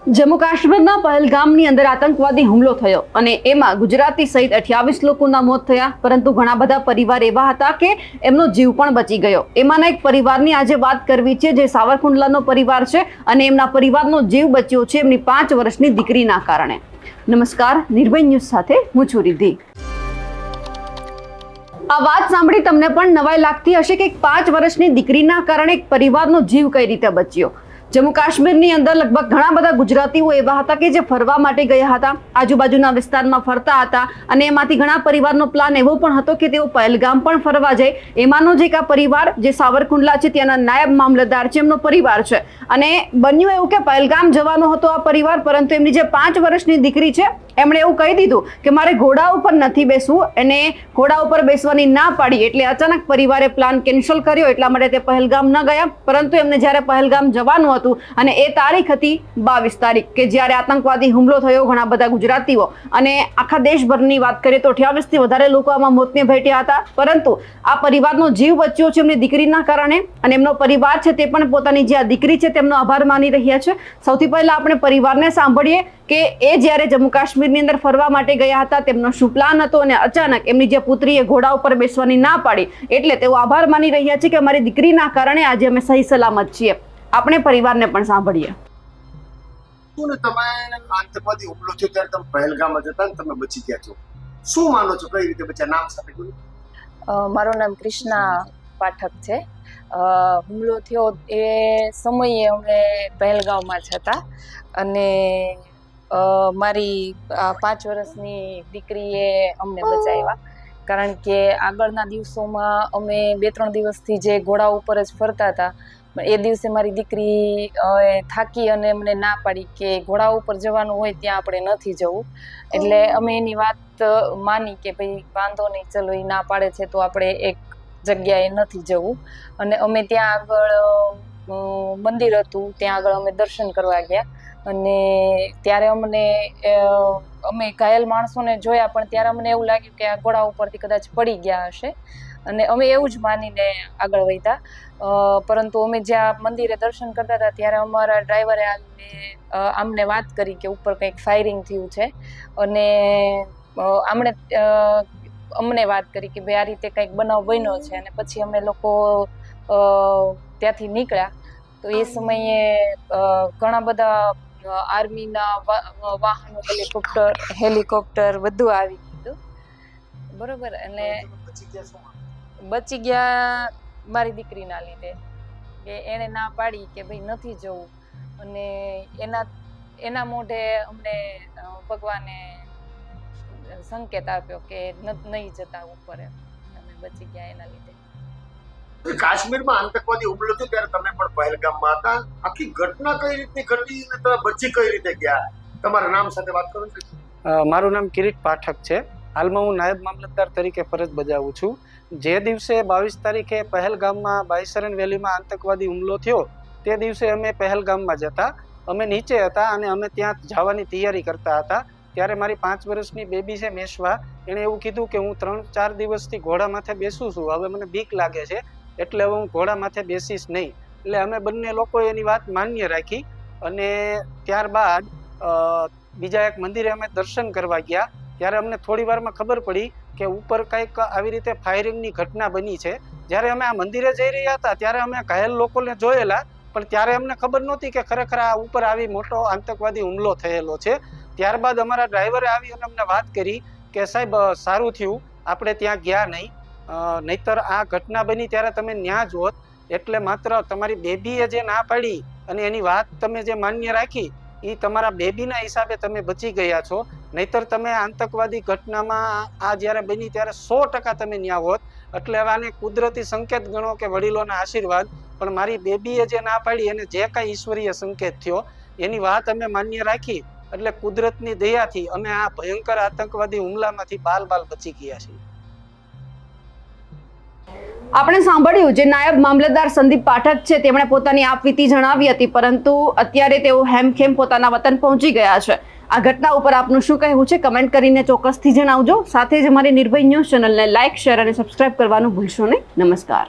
જમ્મુ કાશ્મીરના પહેલગામની અંદર આતંકવાદી હુમલો થયો અને એમાં ગુજરાતી સહિત 28 લોકોના મોત થયા, પરંતુ ઘણા બધા પરિવાર એવા હતા કે એમનો જીવ પણ બચી ગયો। એમાંના એક પરિવારની આજે વાત કરવી છે, જે સાવરકુંડલાનો પરિવાર છે અને એમના પરિવારનો જીવ બચ્યો છે એમની 5 વર્ષની દીકરીના કારણે। નમસ્કાર, નિર્ભય ન્યૂઝ સાથે હું છું રિદ્ધિ। આ વાત સાંભળી તમને પણ નવાઈ લાગતી હશે કે 5 વર્ષની દીકરીના કારણે એક પરિવારનો જીવ કઈ રીતે બચ્યો। જમ્મુ કાશ્મીરની અંદર લગભગ ઘણા બધા ગુજરાતીઓ એવા હતા કે જે ફરવા માટે ગયા હતા, આજુબાજુના વિસ્તારમાં ફરતા હતા અને એમાંથી ઘણા પરિવારનો પ્લાન એવો પણ હતો કે તેઓ પહેલગામ પણ ફરવા જાય। એમાંનો જ એક આ પરિવાર જે સાવરકુંડલા છે ત્યાંના નાયબ મામલતદાર છે, એમનો પરિવાર છે અને બન્યું એવું કે પહેલગામ જવાનો હતો આ પરિવાર, પરંતુ એમની જે 5 વર્ષની દીકરી છે એમણે એવું કહી દીધું કે મારે ઘોડા ઉપર નથી બેસવું, એને ઘોડા ઉપર બેસવાની ના પાડી એટલે અચાનક પરિવારે પ્લાન કેન્સલ કર્યો, એટલા માટે તે પહેલગામ ન ગયા। પરંતુ એમને જ્યારે પહેલગામ જવાનું હતું અને એ તારીખ હતી 22 તારીખ કે જ્યારે આતંકવાદી હુમલો થયો, ઘણા બધા ગુજરાતીઓ અને આખા દેશભરની વાત કરીએ તો 28 થી વધારે લોકો આમાં મોતને ભેટ્યા હતા, પરંતુ આ પરિવારનો જીવ બચ્યો છે એમની દીકરીના કારણે અને એમનો પરિવાર છે તે પણ પોતાની જે આ દીકરી છે તેમનો આભાર માની રહ્યા છે। સૌથી પહેલા આપણે પરિવારને સાંભળીએ કે એ જ્યારે જમ્મુ કાશ્મીરની અંદર ફરવા માટે ગયા હતા તેમનો શું પ્લાન હતો અને અચાનક એમની જે પુત્રીએ ઘોડા ઉપર બેસવાની ના પાડી એટલે તેઓ આભાર માની રહ્યા છે કે અમારી દીકરીના કારણે આજે અમે સહી સલામત છીએ। આપણે પરિવારને પણ સાંભળીએ। તમે આતંકવાદી હુમલો થયો ત્યારે તમે પહેલગામ હતા ને તમે બચી ગયા છો, શું માનો છો, કઈ રીતે બચ્યા? નામ સાથે બોલો। મારું નામ કૃષ્ણા પાઠક છે। હુમલો થયો એ સમયે અમે પહેલગામમાં જ હતા અને મારી 5 વર્ષની દીકરીએ અમને બચાવ્યા, કારણ કે આગળના દિવસોમાં અમે 2-3 દિવસથી જે ઘોડા ઉપર જ ફરતા હતા, એ દિવસે મારી દીકરી થાકી અને અમને ના પાડી કે ઘોડા ઉપર જવાનું હોય ત્યાં આપણે નથી જવું, એટલે અમે એની વાત માની કે ભાઈ વાંધો નહીં, ચલો એ ના પાડે છે તો આપણે એક જગ્યાએ નથી જવું। અને અમે ત્યાં આગળ મંદિર હતું, ત્યાં આગળ અમે દર્શન કરવા ગયા અને ત્યારે અમે ઘાયલ માણસોને જોયા, પણ ત્યારે અમને એવું લાગ્યું કે આ ઘોડા ઉપરથી કદાચ પડી ગયા હશે અને અમે એવું જ માનીને આગળ વધ્યા। પરંતુ અમે જ્યાં મંદિરે દર્શન કરતા હતા ત્યારે અમારા ડ્રાઈવરે આવીને અમને વાત કરી કે ઉપર કંઈક ફાયરિંગ થયું છે અને અમને વાત કરી કે ભાઈ આ રીતે કંઈક બનાવ બન્યો છે અને પછી અમે લોકો ત્યાંથી નીકળ્યા। તો એ સમયે ઘણા બધા આર્મીના વાહનો, હેલિકોપ્ટર બધું આવી ગયું, બરોબર। અને બચી ગયા મારી દીકરીના લીધે કે એણે ના પાડી કે ભાઈ નથી જવું અને એના મોઢે અમને ભગવાને સંકેત આપ્યો કે નહીં જતા ઉપર, અમે બચી ગયા એના લીધે। કાશ્મીરમાં આતંકવાદી હુમલો થયો ત્યારે તમે પણ પહેલગામમાં હતા, આખી ઘટના કઈ રીતે ઘટી અને તમે બચી કઈ રીતે ગયા? તમારા નામ સાથે વાત કરો છો। મારું નામ કિરીટ પાઠક છે। હાલમાં હું નાયબ મામલતદાર તરીકે ફરજ બજાવું છું। જે દિવસે 22 તારીખે પહેલગામમાં બાયસરન વેલીમાં આતંકવાદી હુમલો થયો તે દિવસે અમે પહેલગામમાં જ હતા, અમે નીચે હતા અને અમે ત્યાં જવાની તૈયારી કરતા હતા। ત્યારે મારી 5 વર્ષની બેબી છે મેશવા, એણે એવું કીધું કે હું 3-4 દિવસથી ઘોડા માથે બેસું છું, હવે મને બીક લાગે છે એટલે હવે હું ઘોડા માથે બેસીશ નહીં। એટલે અમે બંને લોકોએ એની વાત માન્ય રાખી અને ત્યારબાદ બીજા એક મંદિરે અમે દર્શન કરવા ગયા। ત્યારે અમને થોડી વારમાં ખબર પડી કે ઉપર કંઈક આવી રીતે ફાયરિંગની ઘટના બની છે। જ્યારે અમે આ મંદિરે જઈ રહ્યા હતા ત્યારે અમે ઘાયલ લોકોને જોયેલા, પણ ત્યારે અમને ખબર નહોતી કે ખરેખર આ ઉપર આવી મોટો આતંકવાદી હુમલો થયેલો છે। ત્યારબાદ અમારા ડ્રાઈવરે આવી અને અમને વાત કરી કે સાહેબ સારું થયું આપણે ત્યાં ગયા નહીં, નહીતર આ ઘટના બની ત્યારે તમે ન્યા જ હોત। એટલે માત્ર તમારી બેબીએ જે ના પાડી અને એની વાત તમે જે માન્ય રાખી એ તમારા બેબીના હિસાબે તમે બચી ગયા છો, નહીતર તમે આતંકવાદી ઘટનામાં આ જ્યારે બની ત્યારે 100% તમે ન્યા હોત। એટલે હવે આને કુદરતી સંકેત ગણો કે વડીલોના આશીર્વાદ, પણ મારી બેબીએ જે ના પાડી એને જે કાંઈ ઈશ્વરીય સંકેત થયો એની વાત અમે માન્ય રાખી, એટલે કુદરતની દયાથી અમે આ ભયંકર આતંકવાદી હુમલામાંથી બાલ બચી ગયા છીએ। આપણે સાંભળ્યું જે નાયબ મામલતદાર સંદીપ પાઠક છે તેમણે પોતાની આપવીતી જણાવી હતી, પરંતુ અત્યારે તેઓ હેમખેમ પોતાના વતન પહોંચી ગયા છે। આ ઘટના ઉપર આપનું શું કહેવું છે કમેન્ટ કરીને ચોક્કસથી જણાવજો। સાથે જ અમારી નિર્ભય ન્યૂઝ ચેનલને લાઇક, શેર અને સબસ્ક્રાઇબ કરવાનું ભૂલશો નહીં। નમસ્કાર।